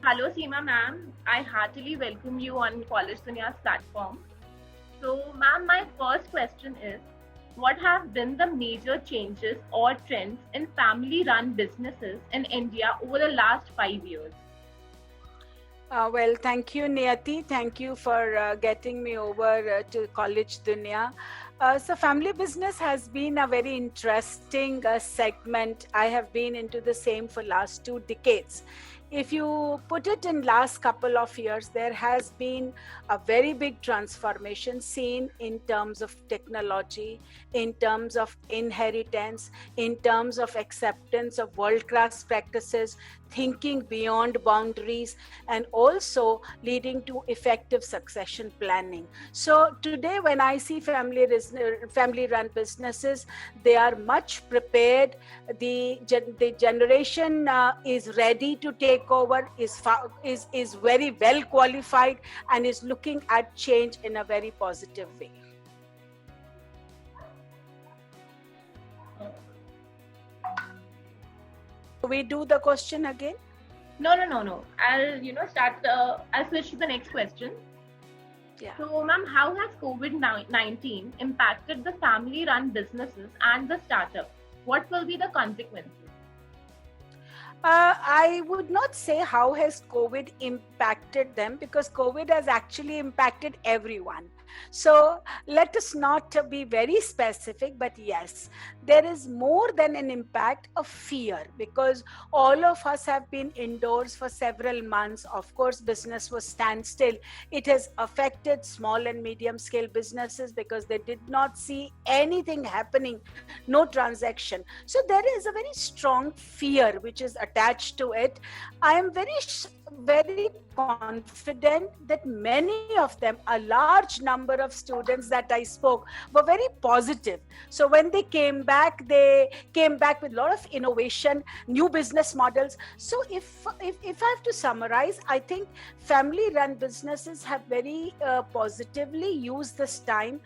Hello, Seema ma'am. I heartily welcome you on College Dunia's platform. So, ma'am, my first question is, what have been the major changes or trends in family-run businesses in India over the last 5 years? Well, thank you, Niyati. Thank you for getting me over to College Dunya. So, family business has been a very interesting segment. I have been into the same for last 2 decades. If you put it in last couple of years, there has been a very big transformation seen in terms of technology, in terms of inheritance, in terms of acceptance of world-class practices, thinking beyond boundaries, and also leading to effective succession planning. So today when I see family run businesses, they are much prepared. The generation is ready to take over, is very well qualified, and is looking at change in a very positive way. We do the question again. No. I'll switch to the next question. Yeah. So, ma'am, how has COVID-19 impacted the family-run businesses and the startup? What will be the consequences? I would not say how has COVID impacted them, because COVID has actually impacted everyone. So let us not be very specific, but yes, there is more than an impact of fear, because all of us have been indoors for several months. Of course, business was standstill. It has affected small and medium scale businesses because they did not see anything happening, no transaction. So there is a very strong fear which is attached to it. I am very confident that many of them, a large number of students that I spoke, were very positive. So when they came back with a lot of innovation, new business models. So if I have to summarize, I think family run businesses have very positively used this time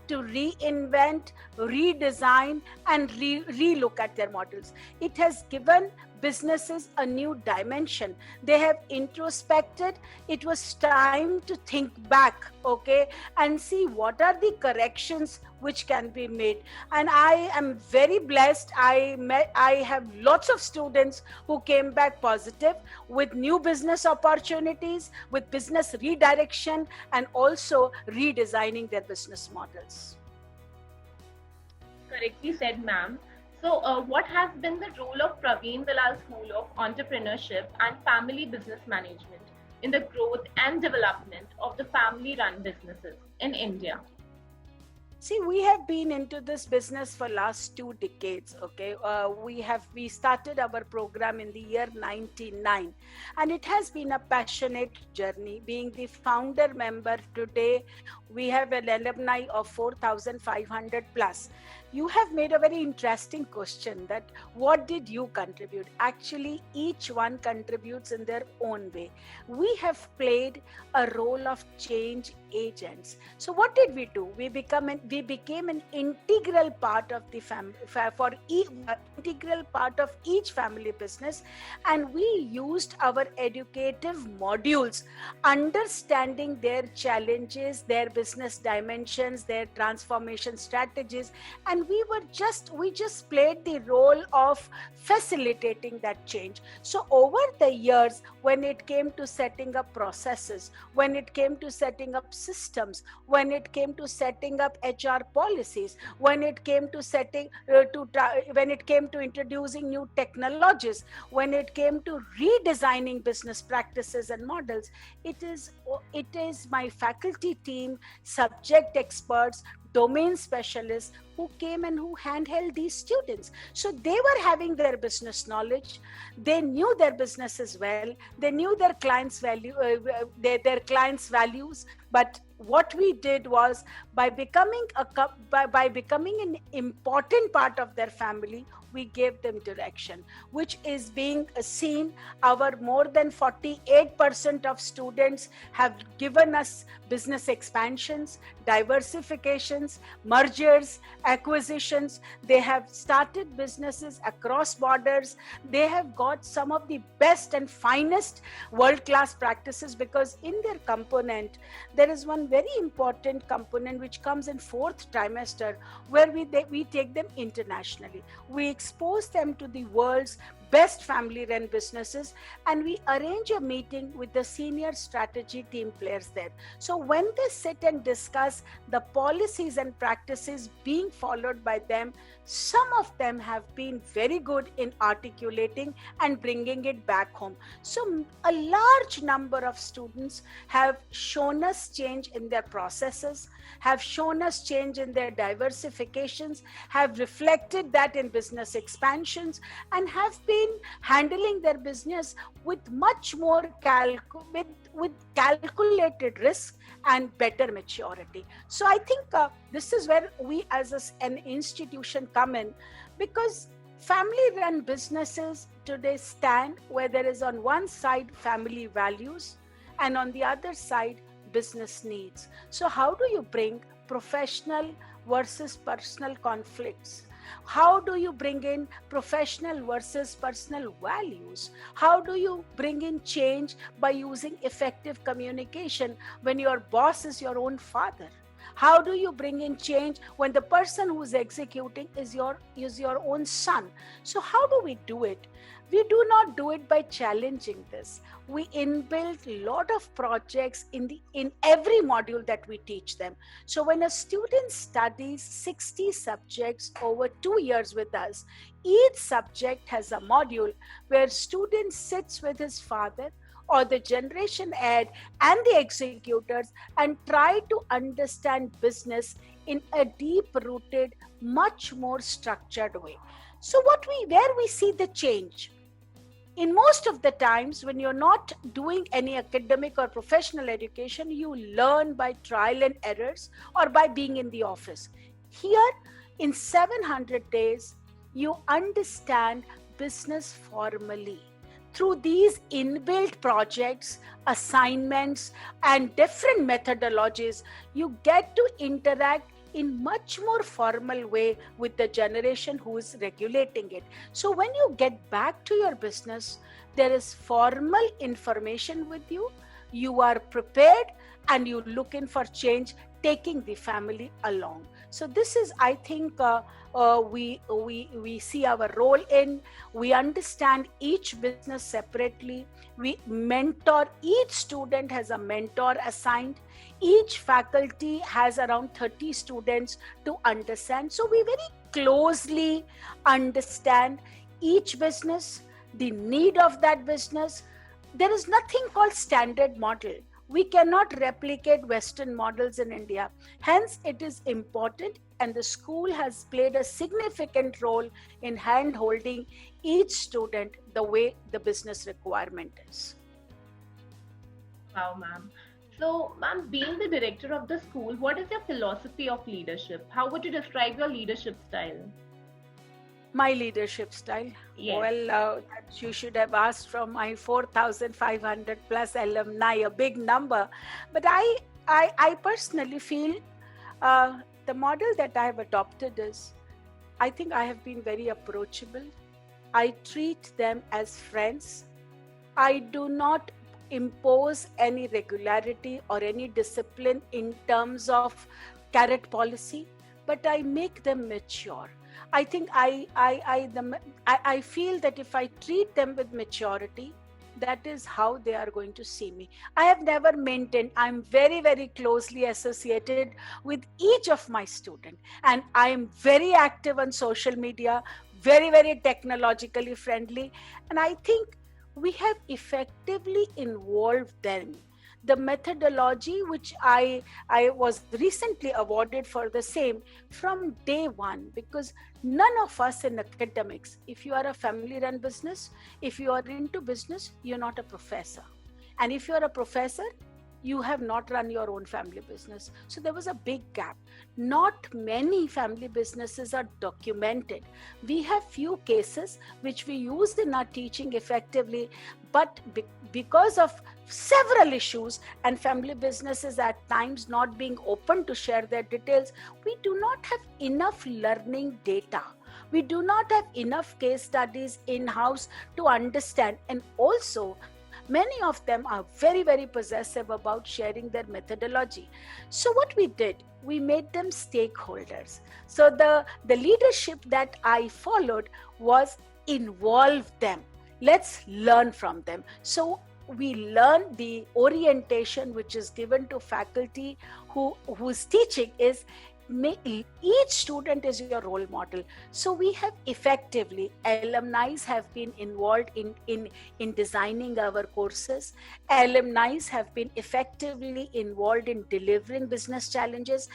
to reinvent, redesign, and relook at their models. It has given businesses a new dimension. They have introspected. It was time to think back, okay, and see what are the corrections which can be made. And I am very blessed. I have lots of students who came back positive with new business opportunities, with business redirection, and also redesigning their business models. Correctly said, ma'am. So, what has been the role of Praveen Dalal School of Entrepreneurship and Family Business Management in the growth and development of the family run businesses in India? See, we have been into this business for last 2 decades. Okay, we started our program in the year 99, and it has been a passionate journey. Being the founder member today, we have an alumni of 4,500 plus. You have made a very interesting question that what did you contribute? Actually, each one contributes in their own way. We have played a role of change agents. So what did we do? We became an integral part of the integral part of each family business, and we used our educative modules, understanding their challenges, their business dimensions, their transformation strategies, and we just played the role of facilitating that change. So over the years, when it came to setting up processes, when it came to setting up systems, when it came to setting up HR policies, when it came to when it came to introducing new technologies, when it came to redesigning business practices and models, it is my faculty team, subject experts, domain specialists who came and who handheld these students. So they were having their business knowledge. They knew their businesses well. They knew their their clients' values. But what we did was, by becoming an important part of their family, we gave them direction, which is being seen. Our more than 48% of students have given us business expansions, diversifications, mergers, acquisitions. They have started businesses across borders. They have got some of the best and finest world-class practices, because in their component, there is one very important component which comes in fourth trimester, where we take them internationally. We expose them to the world's best family run businesses, and we arrange a meeting with the senior strategy team players there. So when they sit and discuss the policies and practices being followed by them, some of them have been very good in articulating and bringing it back home. So a large number of students have shown us change in their processes, have shown us change in their diversifications, have reflected that in business expansions, and have been handling their business with much more with calculated risk and better maturity. So I think this is where we as an institution come in, because family run businesses today stand where there is on one side family values and on the other side business needs. So how do you bring professional versus personal conflicts? How do you bring in professional versus personal values? How do you bring in change by using effective communication when your boss is your own father? How do you bring in change when the person who's executing is your own son? So how do we do it? We do not do it by challenging this. We inbuilt a lot of projects in every module that we teach them. So when a student studies 60 subjects over 2 years with us, each subject has a module where student sits with his father or the generation head and the executors and try to understand business in a deep-rooted, much more structured way. So where we see the change, in most of the times when you're not doing any academic or professional education, you learn by trial and errors or by being in the office. Here, in 700 days, you understand business formally. Through these inbuilt projects, assignments, and different methodologies, you get to interact in much more formal way with the generation who is regulating it. So when you get back to your business, there is formal information with you, you are prepared, and you looking for change, taking the family along. So this is, I think, we see our role in. We understand each business separately. We mentor, each student has a mentor assigned. Each faculty has around 30 students to understand. So we very closely understand each business, the need of that business. There is nothing called standard model. We cannot replicate Western models in India. Hence, it is important, and the school has played a significant role in hand-holding each student the way the business requirement is. Wow, ma'am. So, ma'am, being the director of the school, what is your philosophy of leadership? How would you describe your leadership style? My leadership style? Yes. Well, you should have asked from my 4,500 plus alumni, a big number. But I personally feel the model that I have adopted is, I think I have been very approachable. I treat them as friends. I do not impose any regularity or any discipline in terms of carrot policy, but I make them mature. I think I feel that if I treat them with maturity, that is how they are going to see me. I have never maintained, I'm very, very closely associated with each of my students. And I am very active on social media, very, very technologically friendly. And I think we have effectively involved them. The methodology, which I was recently awarded for the same from day one, because none of us in academics, if you are a family run business, if you are into business, you're not a professor. And if you're a professor, you have not run your own family business. So there was a big gap. Not many family businesses are documented. We have few cases which we used in our teaching effectively, but because of several issues and family businesses at times not being open to share their details, we do not have enough learning data. We do not have enough case studies in-house to understand. And also, many of them are very, very possessive about sharing their methodology. So what we did, we made them stakeholders. So the leadership that I followed was involve them. Let's learn from them. So we learn the orientation which is given to faculty whose teaching is each student is your role model. So we have effectively, alumni have been involved in designing our courses. Alumni have been effectively involved in delivering business challenges.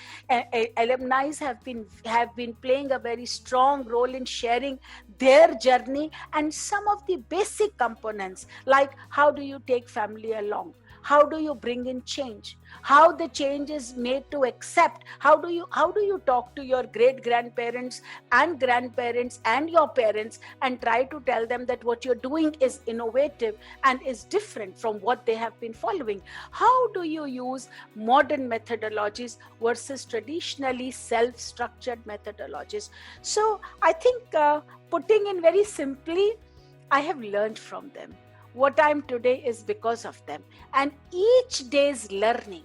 Alumni have been playing a very strong role in sharing their journey and some of the basic components, like how do you take family along, how do you bring in change, how the change is made to accept, how do you talk to your great grandparents and grandparents and your parents and try to tell them that what you're doing is innovative and is different from what they have been following. How do you use modern methodologies versus traditionally self-structured methodologies? So I think putting in very simply, I have learned from them. What I am today is because of them. And each day's learning,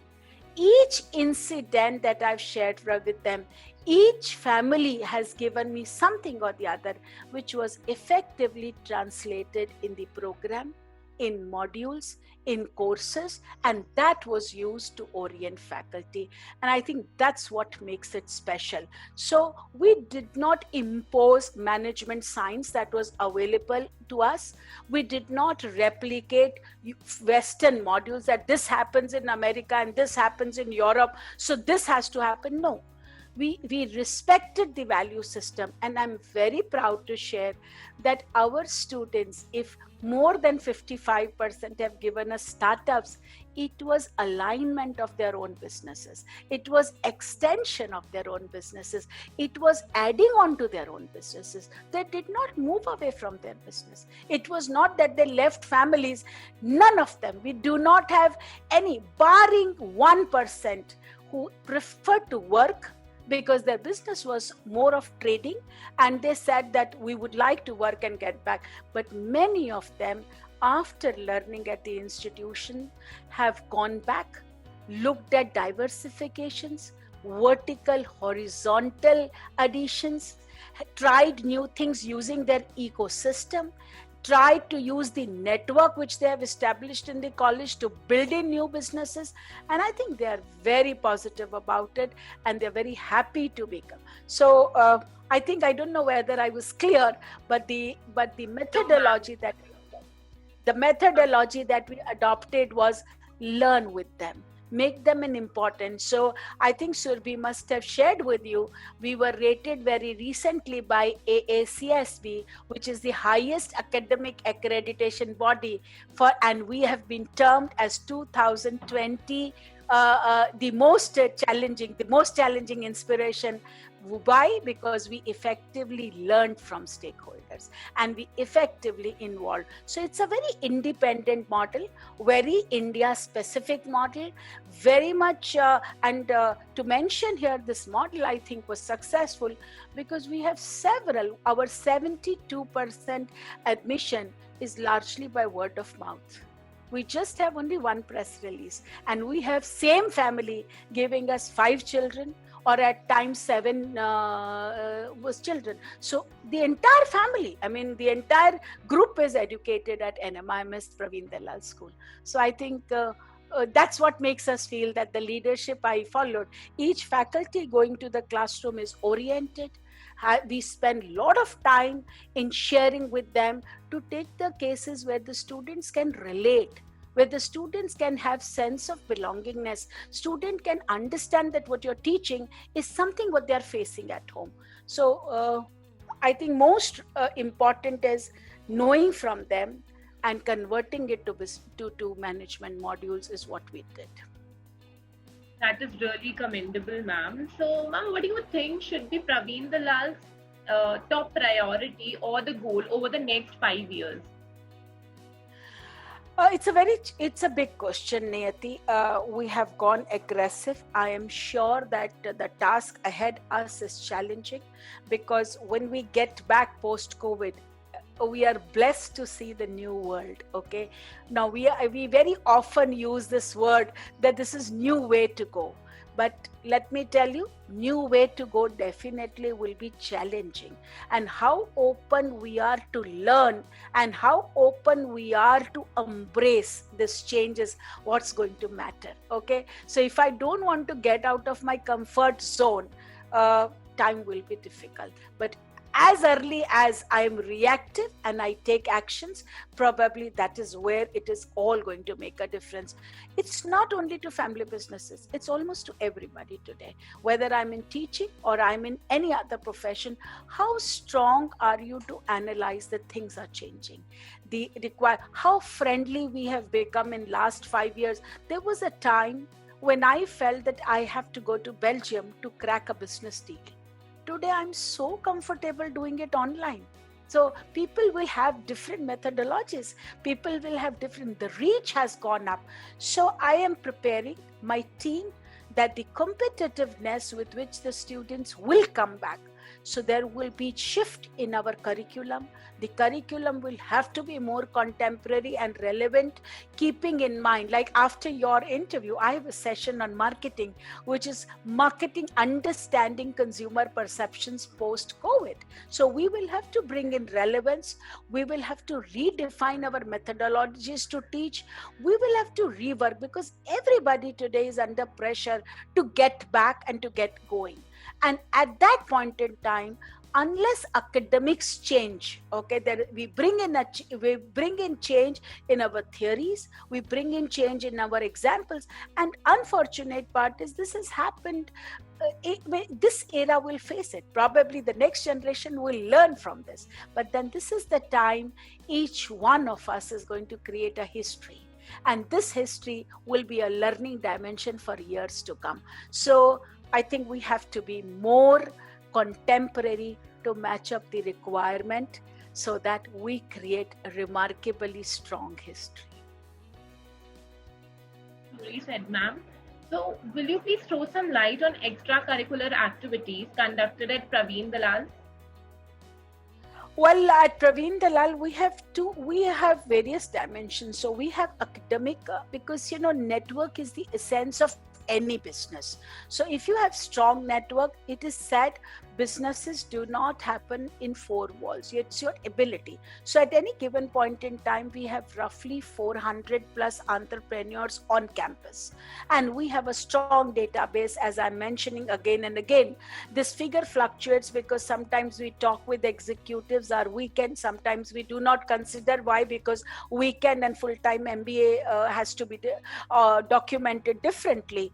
each incident that I've shared with them, each family has given me something or the other, which was effectively translated in the program, in modules, in courses, and that was used to orient faculty. And I think that's what makes it special. So we did not impose management science that was available to us. We did not replicate Western modules that this happens in America and this happens in Europe, so this has to happen. No. We respected the value system, and I'm very proud to share that our students, if more than 55% have given us startups, it was alignment of their own businesses. It was extension of their own businesses. It was adding on to their own businesses. They did not move away from their business. It was not that they left families. None of them. We do not have any, barring 1% who preferred to work because their business was more of trading, and they said that we would like to work and get back. But many of them, after learning at the institution, have gone back, looked at diversifications, vertical, horizontal additions, tried new things using their ecosystem, tried to use the network which they have established in the college to build in new businesses. And I think they are very positive about it, and they're very happy to become. So I think, I don't know whether I was clear, but the methodology that we adopted was learn with them, make them an important. So I think Surabhi must have shared with you, we were rated very recently by AACSB, which is the highest academic accreditation body for, and we have been termed as 2020 the most challenging inspiration. Why? Because we effectively learned from stakeholders and we effectively involved. So it's a very independent model, very India specific model, very much, and to mention here, this model I think was successful because we have several, our 72% admission is largely by word of mouth. We just have only one press release, and we have same family giving us 5 children, or at times 7 was children. So the entire family, I mean, the entire group is educated at NMIMS Praveen Dalal School. So I think that's what makes us feel that the leadership I followed, each faculty going to the classroom is oriented. We spend a lot of time in sharing with them to take the cases where the students can relate, where the students can have sense of belongingness. Student can understand that what you're teaching is something what they're facing at home. So I think most important is knowing from them and converting it to management modules is what we did. That is really commendable, ma'am. So, ma'am, what do you think should be Praveen Dalal's top priority or the goal over the next 5 years? It's a big question, Niyati. We have gone aggressive. I am sure that the task ahead us is challenging, because when we get back post COVID, we are blessed to see the new world. Okay, now we very often use this word that this is new way to go, but let me tell you, new way to go definitely will be challenging. And how open we are to learn and how open we are to embrace this change is what's going to matter. Okay, so if I don't want to get out of my comfort zone, uh, time will be difficult. But as early as I am reactive and I take actions, probably that is where it is all going to make a difference. It's not only to family businesses, it's almost to everybody today. Whether I'm in teaching or I'm in any other profession, how strong are you to analyze that things are changing? The require how friendly we have become in last 5 years. There was a time when I felt that I have to go to Belgium to crack a business deal. Today I'm so comfortable doing it online. So people will have different methodologies, people will have different, the reach has gone up. So I am preparing my team that the competitiveness with which the students will come back, so there will be shift in our curriculum. The curriculum will have to be more contemporary and relevant, keeping in mind, like after your interview, I have a session on marketing, which is marketing understanding consumer perceptions post COVID. So we will have to bring in relevance. We will have to redefine our methodologies to teach. We will have to rework, because everybody today is under pressure to get back and to get going. And at that point in time, unless academics change, okay, that we bring in change in our theories, we bring in change in our examples. And unfortunate part is this has happened. This era will face it. Probably the next generation will learn from this. But then this is the time each one of us is going to create a history. And this history will be a learning dimension for years to come. So I think we have to be more contemporary to match up the requirement, so that we create a remarkably strong history. Truly said, ma'am. So, will you please throw some light on extracurricular activities conducted at Praveen Dalal? Well, at Praveen Dalal, we have various dimensions. So we have academic, because network is the essence of any business. So if you have strong network, it is said businesses do not happen in four walls. It's your ability. So at any given point in time, we have roughly 400 plus entrepreneurs on campus, and we have a strong database, as I'm mentioning again and again. This figure fluctuates because sometimes we talk with executives our weekend, sometimes we do not consider. Why? Because weekend and full-time MBA has to be documented differently.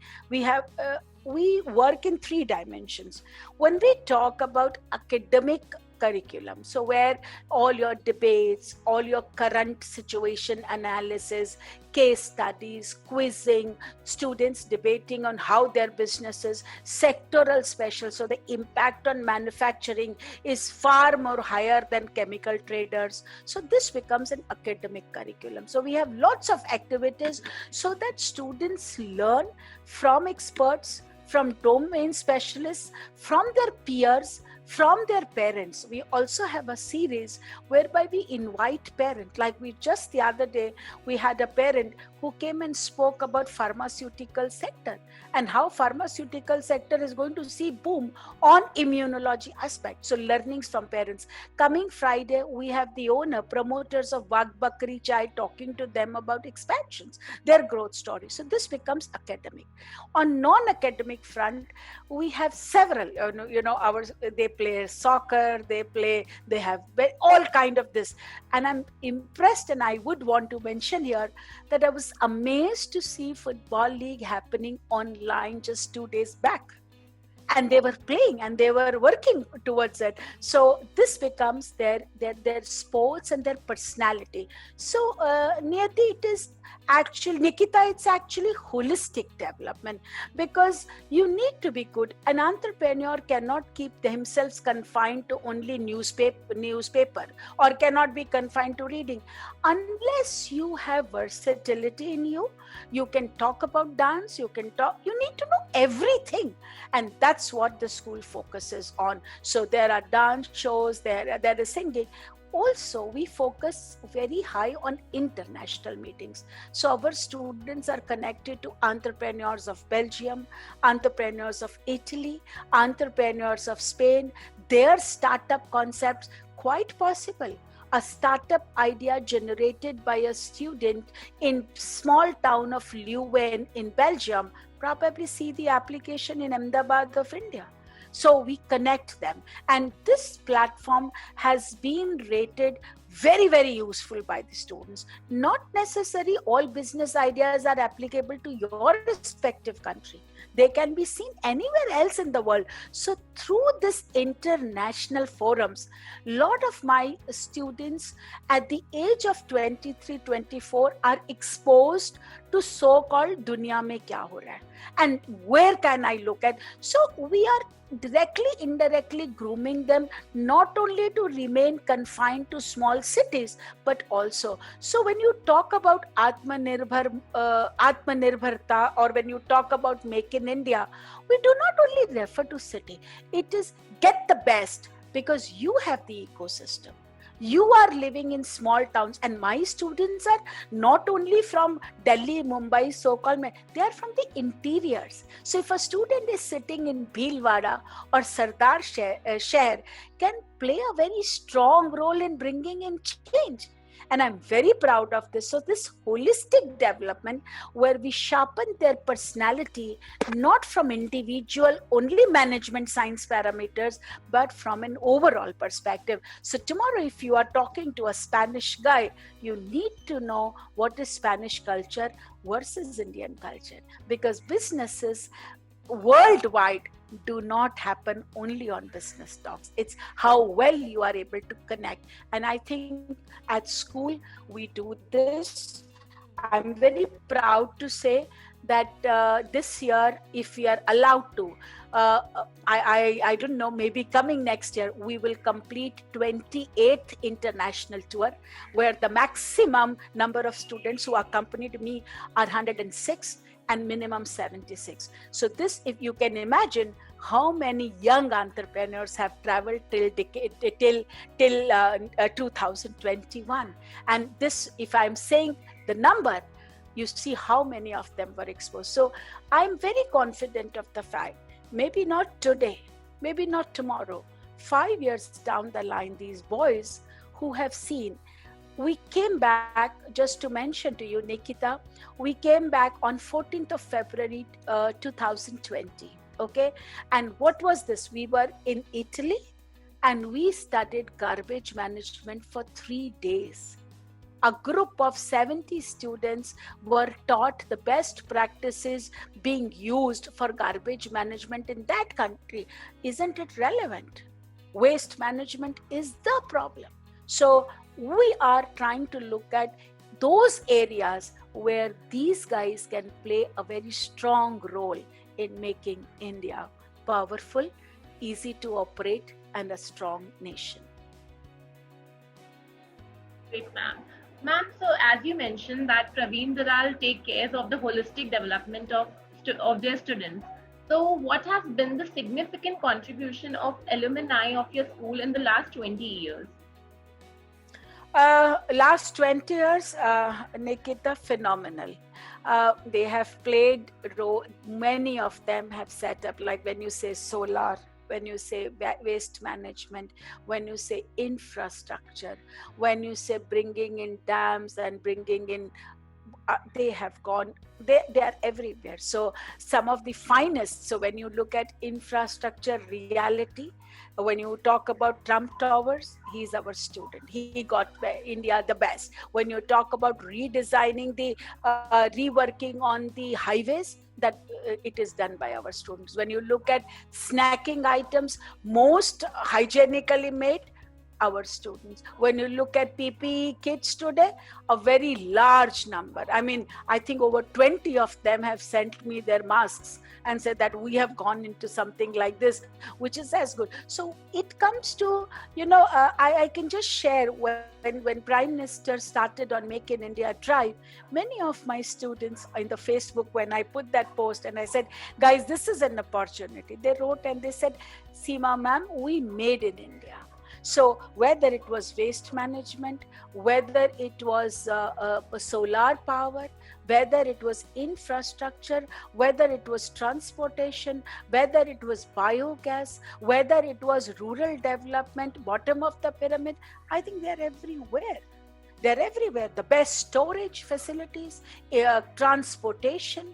We work in three dimensions. When we talk about academic curriculum, so where all your debates, all your current situation analysis, case studies, quizzing, students debating on how their businesses, sectoral special, so the impact on manufacturing is far more higher than chemical traders. So this becomes an academic curriculum. So we have lots of activities so that students learn from experts, from domain specialists, from their peers, from their parents. We also have a series whereby we invite parents. Like we just the other day, we had a parent who came and spoke about pharmaceutical sector and how pharmaceutical sector is going to see boom on immunology aspect. So learnings from parents. Coming Friday, we have the owner, promoters of Wagh Bakri Chai talking to them about expansions, their growth story. So this becomes academic. On non-academic front, we have several, they play soccer, they have all kind of this. And I'm impressed, and I would want to mention here that I was amazed to see Football League happening online just 2 days back. And they were playing and they were working towards it. So this becomes their sports and their personality. So Niyati, it is actually, Nikita, it's actually holistic development, because you need to be good. An entrepreneur cannot keep themselves confined to only newspaper, or cannot be confined to reading. Unless you have versatility in you, you can talk about dance, you need to know everything. And that's what the school focuses on. So there are dance shows, there is singing. Also, we focus very high on international meetings. So our students are connected to entrepreneurs of Belgium, entrepreneurs of Italy, entrepreneurs of Spain. Their startup concepts, quite possible. A startup idea generated by a student in small town of Leuven in Belgium probably see the application in Ahmedabad of India. So we connect them. And this platform has been rated very, very useful by the students. Not necessarily all business ideas are applicable to your respective country. They can be seen anywhere else in the world. So through this international forums, lot of my students at the age of 23, 24 are exposed to so-called Dunya Mein Kya Ho Raha Hai, and where can I look at. So we are directly, indirectly grooming them, not only to remain confined to small cities, but also. So when you talk about Atmanirbharta, or when you talk about Make in India, we do not only refer to city. It is get the best, because you have the ecosystem. You are living in small towns, and my students are not only from Delhi, Mumbai, so-called, they are from the interiors. So if a student is sitting in Bhilwara or Sardar Sheher, can play a very strong role in bringing in change. And I'm very proud of this. So this holistic development, where we sharpen their personality, not from individual only management science parameters, but from an overall perspective. So tomorrow, if you are talking to a Spanish guy, you need to know what is Spanish culture versus Indian culture, because businesses worldwide do not happen only on business talks. It's how well you are able to connect. And I think at school we do this. I'm very proud to say that this year, if we are allowed to, I don't know, maybe coming next year, we will complete 28th international tour, where the maximum number of students who accompanied me are 106 and minimum 76. So this, if you can imagine how many young entrepreneurs have traveled till 2021. And this, if I'm saying the number, you see how many of them were exposed. So I'm very confident of the fact, maybe not today, maybe not tomorrow, 5 years down the line, these boys who have seen. We came back, just to mention to you, Nikita, we came back on 14th of February 2020, okay? And what was this? We were in Italy, and we studied garbage management for 3 days. A group of 70 students were taught the best practices being used for garbage management in that country. Isn't it relevant? Waste management is the problem. So we are trying to look at those areas where these guys can play a very strong role in making India powerful, easy to operate, and a strong nation. Great, ma'am. Ma'am, so as you mentioned that Praveen Dalal take care of the holistic development of their students. So what has been the significant contribution of alumni of your school in the last 20 years? Last 20 years, Nikita, phenomenal. They have played role. Many of them have set up, like when you say solar, when you say waste management, when you say infrastructure, when you say bringing in dams and bringing in, they have gone, they are everywhere. So some of the finest. So when you look at infrastructure reality, when you talk about Trump Towers, he's our student. He got India the best. When you talk about redesigning the, reworking on the highways, that it is done by our students. When you look at snacking items, most hygienically made, our students. When you look at PPE kits today, a very large number. I mean, I think over 20 of them have sent me their masks and said that we have gone into something like this, which is as good. So it comes to, I can just share when Prime Minister started on Make in India Drive, many of my students in the Facebook, when I put that post and I said, guys, this is an opportunity, they wrote and they said, Seema ma'am, we made in India. So whether it was waste management, whether it was solar power, whether it was infrastructure, whether it was transportation, whether it was biogas, whether it was rural development, bottom of the pyramid, I think they're everywhere. They're everywhere. The best storage facilities, transportation.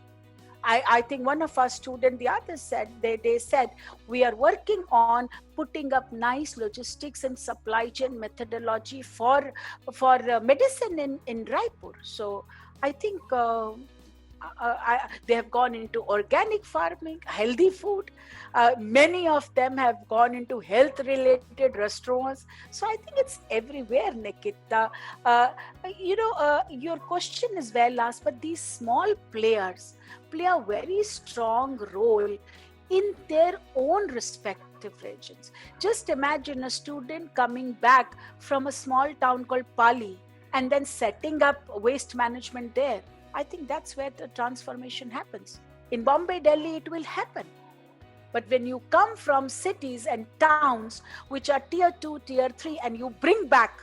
I think one of our students, the others said, they said, we are working on putting up nice logistics and supply chain methodology for medicine in Raipur. So I think they have gone into organic farming, healthy food. Many of them have gone into health-related restaurants. So I think it's everywhere, Nikita. Your question is well asked, but these small players play a very strong role in their own respective regions. Just imagine a student coming back from a small town called Pali and then setting up waste management there. I think that's where the transformation happens. In Bombay, Delhi, it will happen. But when you come from cities and towns, which are tier 2, tier 3, and you bring back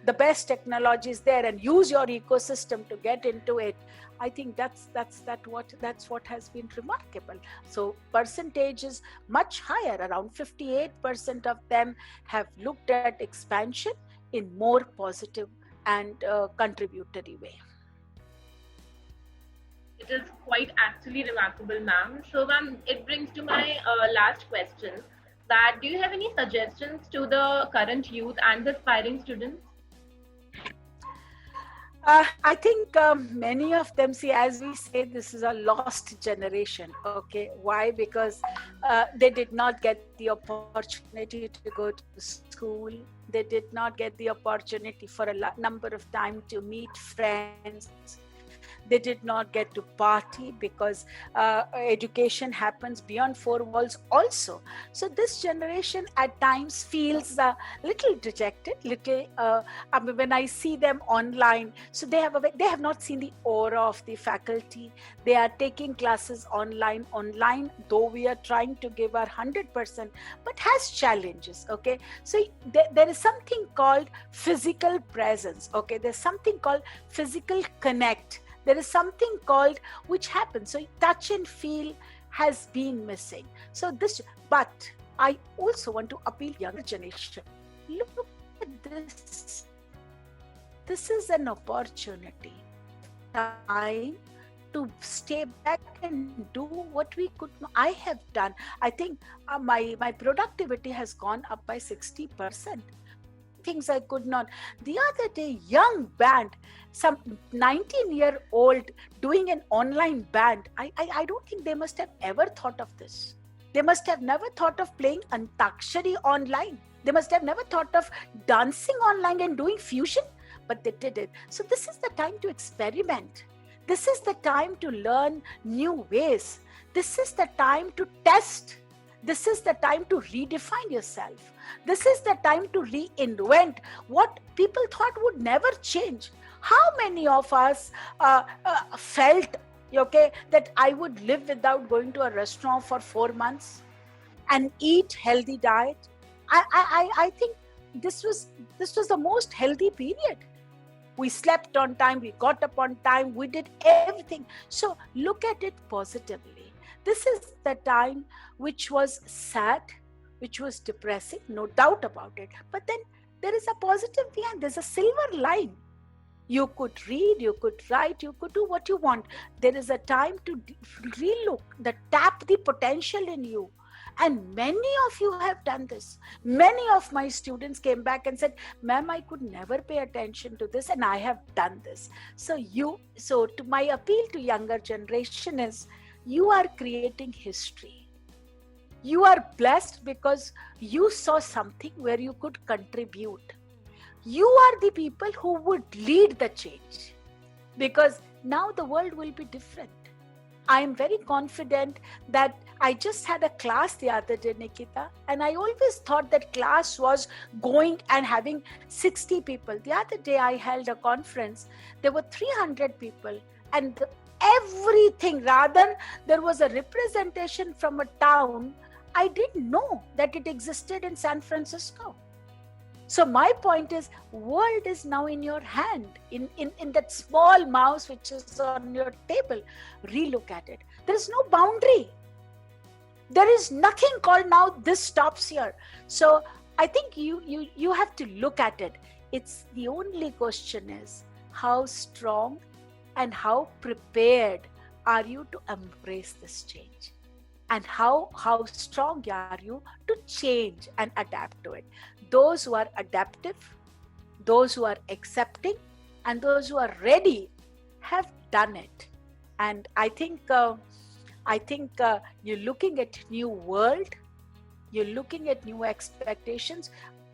the best technologies there and use your ecosystem to get into it, I think that's what has been remarkable. So percentage is much higher. Around 58% of them have looked at expansion in more positive and contributory way. It is quite actually remarkable, ma'am. So, ma'am, it brings to my last question, that do you have any suggestions to the current youth and the aspiring students? I think many of them, see, as we say, this is a lost generation. Okay, why? Because they did not get the opportunity to go to school. They did not get the opportunity for a number of time to meet friends. They did not get to party because education happens beyond four walls also. So this generation at times feels a little dejected, when I see them online. So they have not seen the aura of the faculty. They are taking classes online, though we are trying to give our 100%, but has challenges. Okay, so there is something called physical presence. Okay, there's something called physical connect. There is something called which happens. So touch and feel has been missing. So but I also want to appeal to younger generation. Look at this. This is an opportunity, time to stay back and do what we could. I have done. I think my productivity has gone up by 60%. Things I could not. The other day, young band, some 19-year-old doing an online band. I don't think they must have ever thought of this. They must have never thought of playing Antakshari online. They must have never thought of dancing online and doing fusion, but they did it. So this is the time to experiment. This is the time to learn new ways. This is the time to test. This is the time to redefine yourself. This is the time to reinvent what people thought would never change. How many of us felt, okay, that I would live without going to a restaurant for 4 months and eat healthy diet? I think this was the most healthy period. We slept on time, we got up on time, we did everything. So look at it positively. This is the time which was sad, which was depressing, no doubt about it. But then there is a positive behind, there's a silver line. You could read, you could write, you could do what you want. There is a time to relook, tap the potential in you. And many of you have done this. Many of my students came back and said, ma'am, I could never pay attention to this and I have done this. So to my appeal to younger generation is, you are creating history. You are blessed because you saw something where you could contribute. You are the people who would lead the change, because now the world will be different. I am very confident that I just had a class the other day, Nikita, and I always thought that class was going and having 60 people. The other day I held a conference, there were 300 people, and everything, rather, there was a representation from a town I didn't know that it existed in San Francisco. So my point is, world is now in your hand, in that small mouse which is on your table. Relook at it. There is no boundary. There is nothing called now this stops here. So I think you have to look at it. It's the only question is, how strong and how prepared are you to embrace this change? And how strong are you to change and adapt to it? Those who are adaptive, those who are accepting, and those who are ready have done it. And I think you're looking at new world, you're looking at new expectations.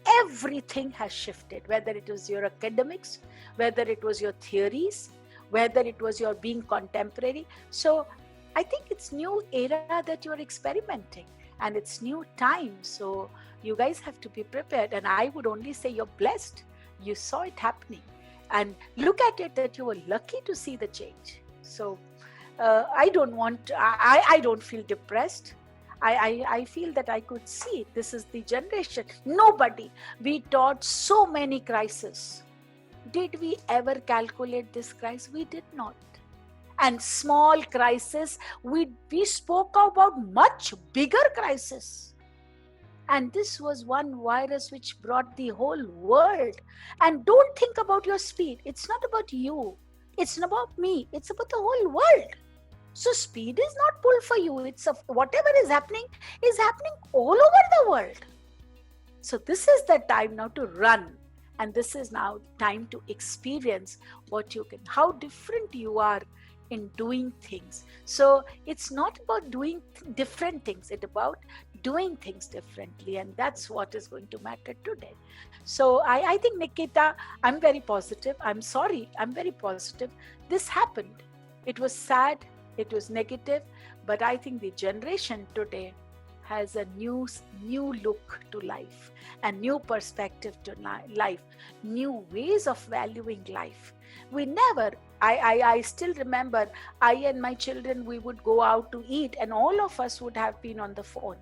Everything has shifted, whether it was your academics, whether it was your theories, whether it was your being contemporary. So I think it's new era that you're experimenting, and it's new time. So you guys have to be prepared. And I would only say you're blessed. You saw it happening, and look at it that you were lucky to see the change. So I don't feel depressed. I feel that I could see it. This is the generation. Nobody. We taught so many crises. Did we ever calculate this crisis? We did not. And small crisis, we spoke about much bigger crisis. And this was one virus which brought the whole world. And don't think about your speed. It's not about you. It's not about me. It's about the whole world. So speed is not pull for you. It's whatever is happening all over the world. So this is the time now to run. And this is now time to experience what you can, how different you are in doing things. So it's not about doing different things, it's about doing things differently, and that's what is going to matter today. So I think, Nikita, I'm very positive. I'm sorry, I'm very positive. This happened. It was sad, it was negative, but I think the generation today has a new look to life, a new perspective to life, new ways of valuing life. We never, I still remember, I and my children, we would go out to eat and all of us would have been on the phone.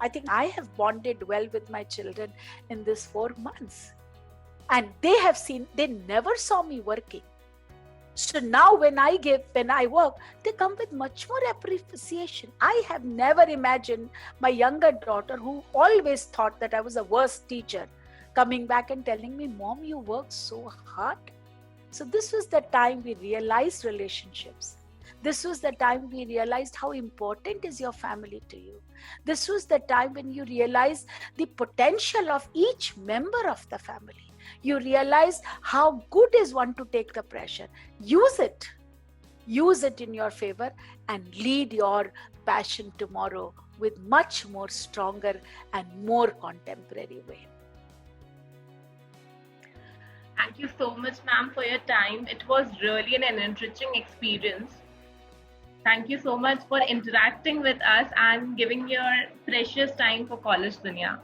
I think I have bonded well with my children in this 4 months. And they never saw me working. So now when I work, they come with much more appreciation. I have never imagined my younger daughter, who always thought that I was a worst teacher, coming back and telling me, Mom, you work so hard. So this was the time we realized relationships. This was the time we realized how important is your family to you. This was the time when you realized the potential of each member of the family. You realize how good is one to take the pressure. Use it in your favor, and lead your passion tomorrow with much more stronger and more contemporary way. Thank you so much, ma'am, for your time. It was really an enriching experience. Thank you so much for interacting with us and giving your precious time for College Dunia.